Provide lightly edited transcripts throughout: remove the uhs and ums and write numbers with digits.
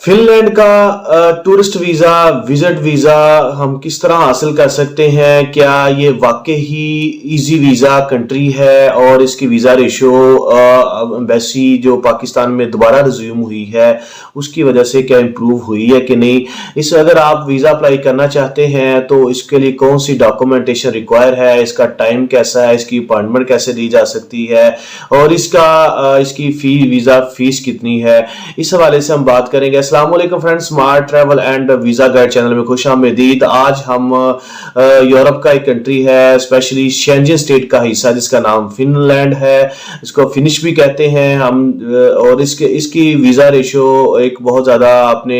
Finland का tourist visa, visit visa हम किस तरह हासिल कर सकते हैं? क्या ये वाकई ही इजी वीजा कंट्री है और इसकी वीजा रेशो एम्बेसी जो पाकिस्तान में दोबारा रिज्यूम हुई है उसकी वजह से क्या इम्प्रूव हुई है कि नहीं? इस अगर आप वीजा अप्लाई करना चाहते हैं तो इसके लिए कौन सी डॉक्यूमेंटेशन रिक्वायर है, इसका टाइम कैसा है, इसकी अपॉइंटमेंट कैसे दी जा सकती है और इसकी वीजा फीस कितनी है, इस हवाले से हम बात करेंगे। अस्सलाम वालेकुम friends, smart travel and visa guide channel में खुश आमदीद। आज हम यूरोप का एक कंट्री है, स्पेशली शेंजन स्टेट का हिस्सा जिसका नाम फिनलैंड है, इसको फिनिश भी कहते हैं हम। और इसकी वीजा रेशो एक बहुत ज्यादा आपने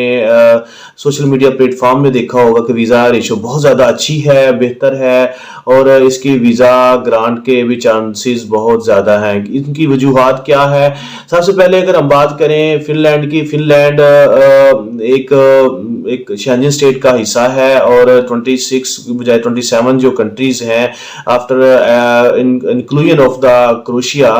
सोशल मीडिया प्लेटफॉर्म में देखा होगा कि वीजा रेशो बहुत ज्यादा अच्छी है, बेहतर है और इसकी वीजा ग्रांट के भी चांसेस बहुत ज्यादा हैं। इनकी वजूहात क्या है? सबसे पहले अगर हम बात करें फिनलैंड की, फिनलैंड एक शेंजन स्टेट का हिस्सा है और 26 बजाय 27 जो कंट्रीज हैं after inclusion of the crochet,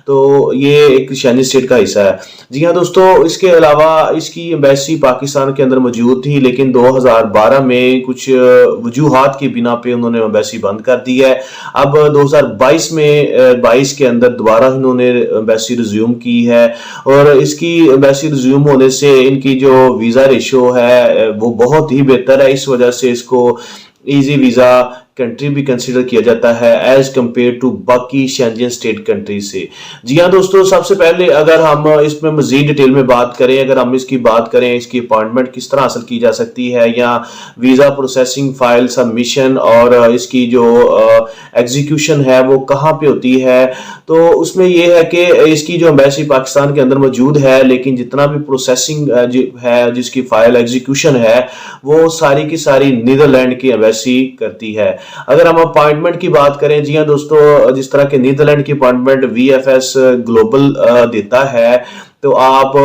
तो ये एक शेंजन स्टेट का हिस्सा है। जी हाँ दोस्तों, इसके अलावा इसकी एम्बेसी पाकिस्तान के अंदर मौजूद थी, लेकिन 2012 में कुछ वजूहात की बिना पे उन्होंने एम्बेसी बंद कर दी है। अब 2022 में 22 के अंदर दोबारा इन्होंने एम्बेसी रिज्यूम की है और इसकी एम्बेसी रिज्यूम होने से इनकी जो वीजा रेशो है वो बहुत ही बेहतर है। इस वजह से इसको इजी वीजा कंट्री भी कंसीडर किया जाता है एज कंपेयर टू बाकी शेंजन स्टेट कंट्री से। जी हाँ दोस्तों, सबसे पहले अगर हम इसमें मजीद डिटेल में बात करें, अगर हम इसकी बात करें इसकी अपॉइंटमेंट किस तरह हासिल की जा सकती है या वीजा प्रोसेसिंग, फाइल सबमिशन और इसकी जो एग्जीक्यूशन है वो कहाँ पे होती है, तो उसमें यह है कि इसकी जो एम्बेसी पाकिस्तान के अंदर मौजूद है, लेकिन जितना भी प्रोसेसिंग है, जिसकी फाइल एग्जीक्यूशन है, वो सारी की सारी नीदरलैंड की एम्बेसी करती है। अगर हम अपॉइंटमेंट की बात करें, जी हाँ दोस्तों, जिस तरह के नीदरलैंड की अपॉइंटमेंट वीएफएस ग्लोबल देता है, तो आप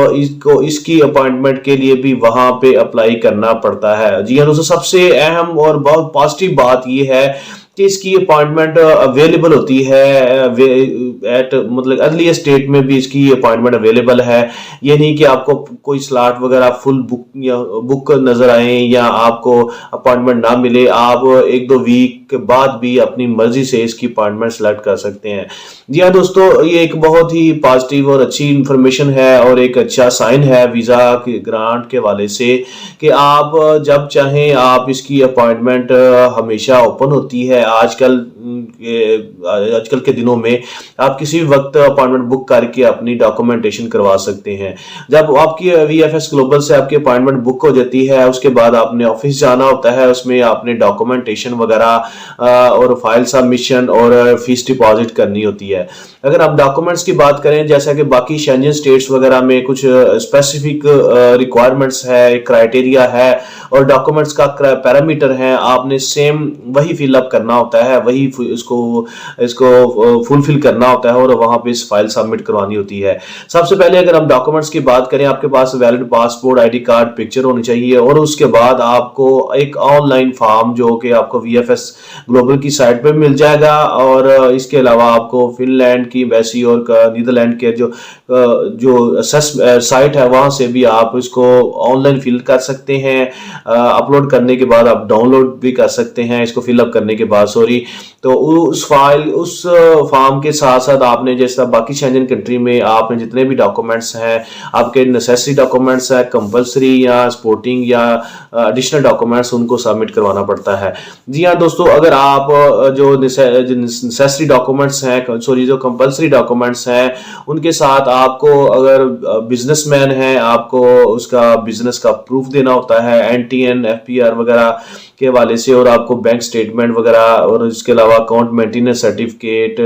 इसकी अपॉइंटमेंट के लिए भी वहां पे अप्लाई करना पड़ता है। जी हाँ दोस्तों, सबसे अहम और बहुत पॉजिटिव बात यह है कि इसकी अपॉइंटमेंट अवेलेबल होती है एट मतलब अर्ली स्टेट में भी इसकी अपॉइंटमेंट अवेलेबल है। ये नहीं कि आपको कोई स्लॉट वगैरह फुल बुक नजर आए या आपको अपॉइंटमेंट ना मिले, आप एक दो वीक के बाद भी अपनी मर्जी से इसकी अपॉइंटमेंट सेलेक्ट कर सकते हैं। जी हाँ दोस्तों, ये एक बहुत ही पॉजिटिव और अच्छी इंफॉर्मेशन है और एक अच्छा साइन है वीजा के ग्रांट के वाले से कि आप जब चाहें आप इसकी अपॉइंटमेंट हमेशा ओपन होती है। आजकल के दिनों में आप किसी भी वक्त अपॉइंटमेंट बुक करके अपनी डॉक्यूमेंटेशन करवा सकते हैं। जब आपकी वीएफएस ग्लोबल से आपकी अपॉइंटमेंट बुक हो जाती है, उसके बाद आपने ऑफिस जाना होता है, उसमें आपने डॉक्यूमेंटेशन वगैरह और फाइल सबमिशन और फीस डिपॉजिट करनी होती है। अगर आप डॉक्यूमेंट्स की बात करें, जैसा कि बाकी शेंजन स्टेट्स वगैरह में कुछ स्पेसिफिक रिक्वायरमेंट्स है, क्राइटेरिया है और डॉक्यूमेंट्स का पैरामीटर है, आपने सेम वही फिलअप करना होता है, वही इसको फुलफिल करना होता है और वहां पे इस फाइल सबमिट करवानी होती है। सबसे पहले अगर हम डॉक्यूमेंट्स की बात करें, आपके पास valid passport, ID card, picture होनी चाहिए और उसके बाद आपको एक ऑनलाइन फॉर्म जो कि आपको वीएफएस ग्लोबल की साइट पे मिल जाएगा और इसके अलावा आपको फिनलैंड की एम्बेसी और नीदरलैंड के जो साइट है वहां से भी आप इसको ऑनलाइन फिल कर सकते हैं। अपलोड करने के बाद आप डाउनलोड भी कर सकते हैं इसको फिलअप करने के बाद, सॉरी। तो उस फॉर्म के साथ साथ आपने जैसा बाकी शेंजन कंट्री में आपने जितने भी डॉक्यूमेंट्स हैं, आपके नेसेसरी डॉक्यूमेंट्स है, कंपलसरी या सपोर्टिंग या एडिशनल डॉक्यूमेंट्स, उनको सबमिट करवाना पड़ता है। जी हाँ दोस्तों, अगर आप जो नेसेसरी डॉक्यूमेंट्स हैं, सॉरी जो कंपलसरी डॉक्यूमेंट्स हैं, उनके साथ आपको अगर बिजनेसमैन है, आपको उसका बिजनेस का प्रूफ देना होता है, एनटीएन, एफपीआर वगैरह के हवाले से, और आपको बैंक स्टेटमेंट वगैरह और इसके अलावा अकाउंट मेंटेनेंस सर्टिफिकेट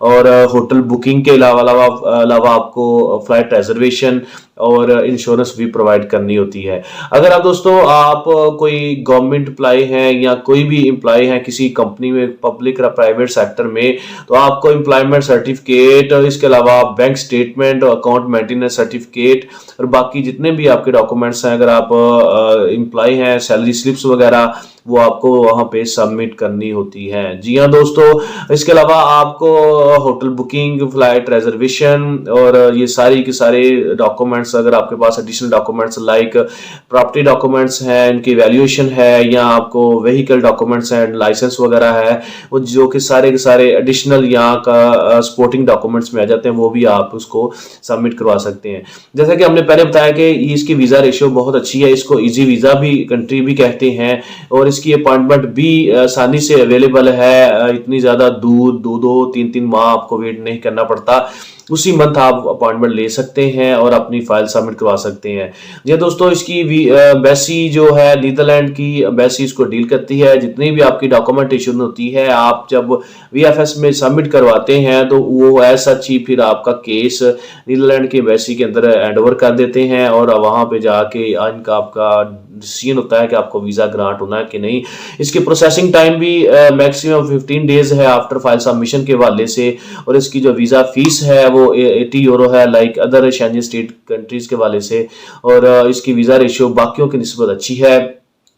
और होटल बुकिंग के अलावा आपको फ्लाइट रिजर्वेशन और इंश्योरेंस भी प्रोवाइड करनी होती है। अगर आप दोस्तों आप कोई गवर्नमेंट एम्प्लॉय हैं या कोई भी एम्प्लॉय हैं किसी कंपनी में, पब्लिक या प्राइवेट सेक्टर में, तो आपको एम्प्लॉयमेंट सर्टिफिकेट और इसके अलावा बैंक स्टेटमेंट और अकाउंट मेंटेनेंस सर्टिफिकेट और बाकी जितने भी आपके डॉक्यूमेंट्स हैं, अगर आप एम्प्लॉय हैं, सैलरी स्लिप्स वगैरह, वो आपको वहां पे सबमिट करनी होती है। जी हाँ दोस्तों, इसके अलावा आपको होटल बुकिंग, फ्लाइट रिजर्वेशन और ये सारी के सारे डॉक्यूमेंट्स डॉक्यूमेंट्स, अगर आपके पास additional documents like property documents हैं, इनकी वैल्यूएशन है, या आपको व्हीकल डॉक्यूमेंट्स हैं, लाइसेंस वगैरह है, वो जो कि सारे के सारे एडिशनल यहाँ का सपोर्टिंग डॉक्यूमेंट्स में आ जाते हैं, वो भी आप उसको सबमिट करवा सकते हैं। जैसा कि हमने पहले बताया कि इसकी वीज़ा रेशियो बहुत अच्छी है, इसको इजी वीज़ा भी कंट्री भी कहते हैं, और इसकी अपॉइंटमेंट भी आसानी से अवेलेबल है। इतनी ज़्यादा दूर 2-2, 3-3 माह आपको वेट नहीं करना पड़ता, उसी मंथ आप अपॉइंटमेंट ले सकते हैं और अपनी फाइल सबमिट करवा सकते हैं। जी दोस्तों, इसकी एम्बेसी जो है, नीदरलैंड की एम्बेसी इसको डील करती है। जितनी भी आपकी डॉक्यूमेंटेशन होती है, आप जब वीएफएस में सबमिट करवाते हैं तो वो एज सच ही फिर आपका केस नीदरलैंड की एम्बेसी के अंदर हैंड ओवर कर देते हैं, और वहाँ पे जाके इनका आपका डिसीजन होता है कि आपको वीज़ा ग्रांट होना है कि नहीं। इसकी प्रोसेसिंग टाइम भी मैक्सिमम 15 डेज है आफ्टर फाइल सबमिशन के हवाले से, और इसकी जो वीज़ा फीस है वो 80 यूरो है, like other Schengen state countries के वाले से, और इसकी वीज़ा रेशियो बाकियों की निस्बत अच्छी है।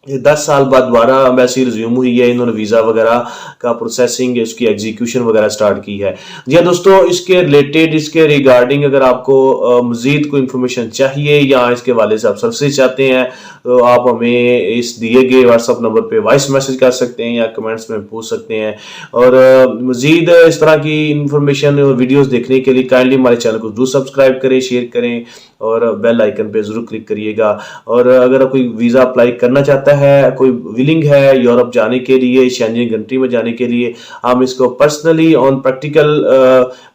10 साल बाद दोबारा एम्बेसी रिज्यूम हुई है, इन्होंने वीज़ा वगैरह का प्रोसेसिंग, इसकी एग्जीक्यूशन वगैरह स्टार्ट की है। जी हाँ दोस्तों, इसके रिलेटेड, इसके रिगार्डिंग अगर आपको मज़ीद कोई इन्फॉर्मेशन चाहिए या इसके वाले से आप सर्विसेज चाहते हैं, तो आप हमें इस दिए गए व्हाट्सअप नंबर पे वॉइस मैसेज कर सकते हैं या कमेंट्स में पूछ सकते हैं। और मज़ीद इस तरह की इन्फॉर्मेशन और वीडियोस देखने के लिए काइंडली हमारे चैनल को जरूर सब्सक्राइब करें, शेयर करें, और बेल आइकन पे जरूर क्लिक करिएगा। और अगर कोई वीज़ा अप्लाई करना चाहता है, कोई विलिंग है यूरोप जाने के लिए, शेंजन कंट्री में जाने के लिए, हम इसको पर्सनली ऑन प्रैक्टिकल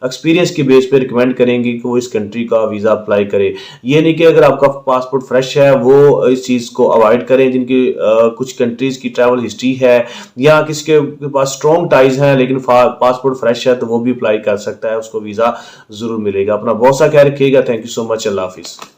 एक्सपीरियंस की बेस पे रिकमेंड करेंगे कि वो इस कंट्री का वीज़ा अप्लाई करे। ये नहीं कि अगर आपका पासपोर्ट फ्रेश है वो इस चीज़ को अवॉइड करें, जिनकी कुछ कंट्रीज़ की ट्रैवल हिस्ट्री है या किसी के पास स्ट्रॉन्ग टाइज हैं लेकिन पासपोर्ट फ्रेश है, तो वो भी अप्लाई कर सकता है, उसको वीज़ा ज़रूर मिलेगा। अपना बहुत सा ख्याल रखिएगा। Thank you so much. अल्लाह हाफिज़।